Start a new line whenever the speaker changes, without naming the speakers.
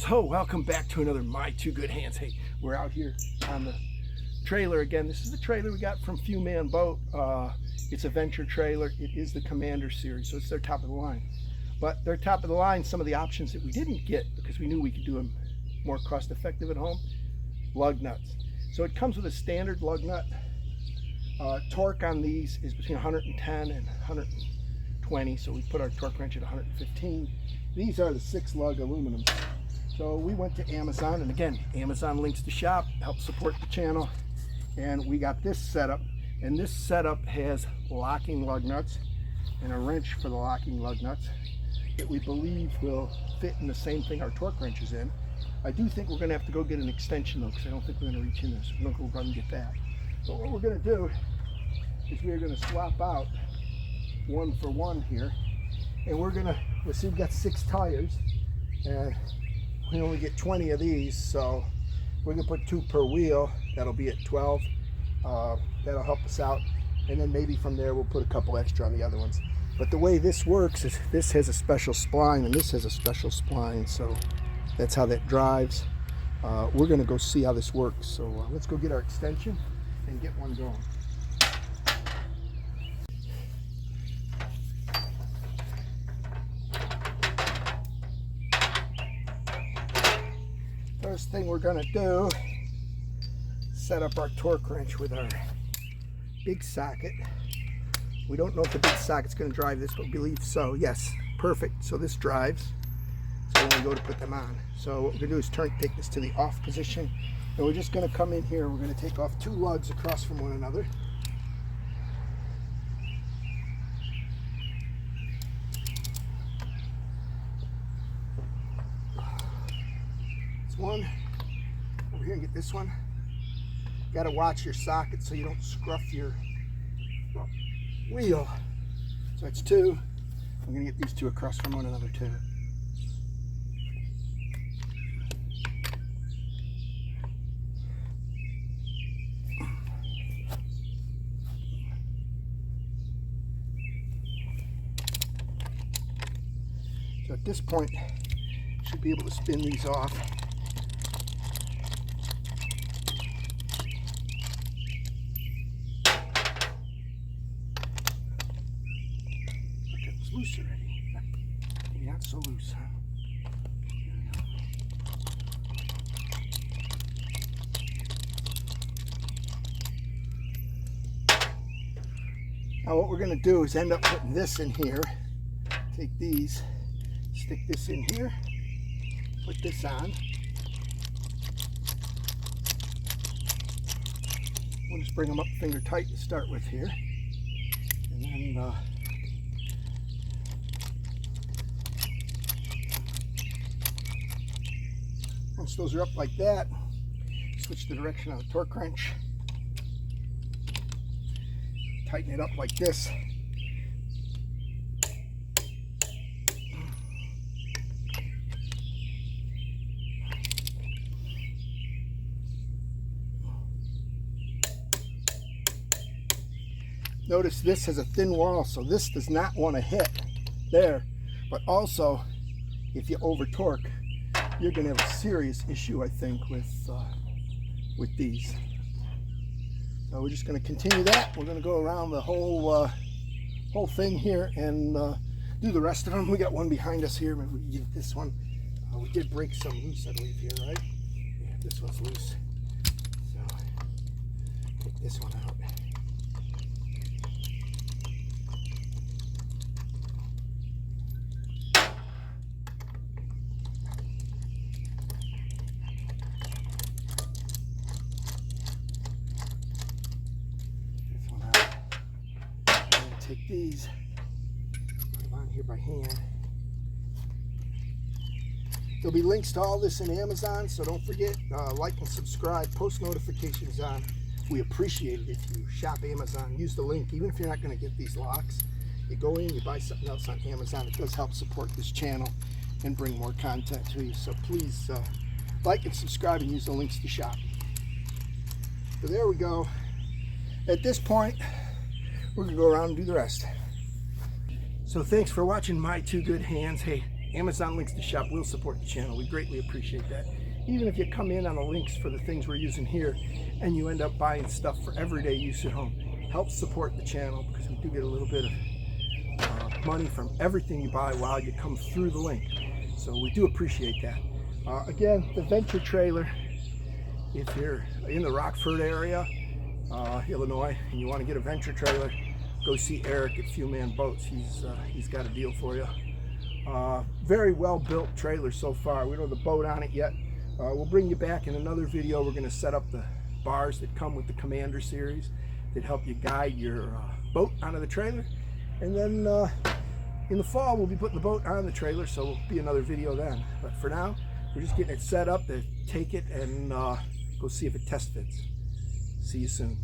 So welcome back to another My Two Good Hands. Hey, we're out here on the trailer again. This is the trailer we got from Few Man Boat. It's a Venture trailer. It is the Commander series, so it's their top of the line. But their top of the line, some of the options that we didn't get because we knew we could do them more cost effective at home, lug nuts. So it comes with a standard lug nut. Torque on these is between 110 and 120, so we put our torque wrench at 115. These are the 6-lug aluminum. So we went to Amazon, and again, Amazon links to shop, help support the channel, and we got this setup. And this setup has locking lug nuts and a wrench for the locking lug nuts that we believe will fit in the same thing our torque wrench is in. I do think we're going to have to go get an extension though, because I don't think we're going to reach in this. We're going to go run and get that. But what we're going to do is we're going to swap out 1 for 1 here, and we'll see we've got 6 tires, and we only get 20 of these, so we're going to put 2 per wheel. That'll be at 12. That'll help us out, and then maybe from there we'll put a couple extra on the other ones. But the way this works is this has a special spline and this has a special spline, so that's how that drives. We're going to go see how this works, so let's go get our extension and get one going. First thing we're going to do, set up our torque wrench with our big socket. We don't know if the big socket's going to drive this, but we believe so. Yes, perfect. So this drives. So when we go to put them on. So what we're going to do is take this to the off position, and we're just going to come in here. We're going to take off 2 lugs across from one another. One over here and get this one. Got to watch your socket so you don't scruff your wheel. So that's 2. I'm going to get these 2 across from one another too. So at this point, should be able to spin these off. Loose already. Maybe not so loose, huh? Now what we're going to do is end up putting this in here. Take these, stick this in here, put this on. We'll just bring them up finger tight to start with here. And then once those are up like that, switch the direction of the torque wrench, tighten it up like this. Notice this has a thin wall, so this does not want to hit there, but also if you over torque, you're going to have a serious issue, I think, with these. So we're just going to continue that. We're going to go around the whole thing here and do the rest of them. We got one behind us here. Maybe we can get this one. We did break some loose, I believe, here, right? Yeah, this one's loose. So take this one out. Take these, put them on here by hand. There'll be links to all this in Amazon, so don't forget, like and subscribe, post notifications on. We appreciate it if you shop Amazon. Use the link, even if you're not going to get these locks. You go in, you buy something else on Amazon. It does help support this channel and bring more content to you. So please like and subscribe and use the links to shop. So there we go. At this point, we're going to go around and do the rest. So thanks for watching My Two Good Hands. Hey, Amazon links to shop will support the channel. We greatly appreciate that. Even if you come in on the links for the things we're using here and you end up buying stuff for everyday use at home, help support the channel because we do get a little bit of money from everything you buy while you come through the link. So we do appreciate that. Again, the Venture trailer, if you're in the Rockford area, Illinois, and you want to get a Venture trailer, go see Eric at Few Man Boats. He's got a deal for you. Very well built trailer so far. We don't have the boat on it yet. We'll bring you back in another video. We're going to set up the bars that come with the Commander series that help you guide your boat onto the trailer. And then in the fall we'll be putting the boat on the trailer, so will be another video then. But for now, we're just getting it set up to take it and go see if it test fits. See you soon.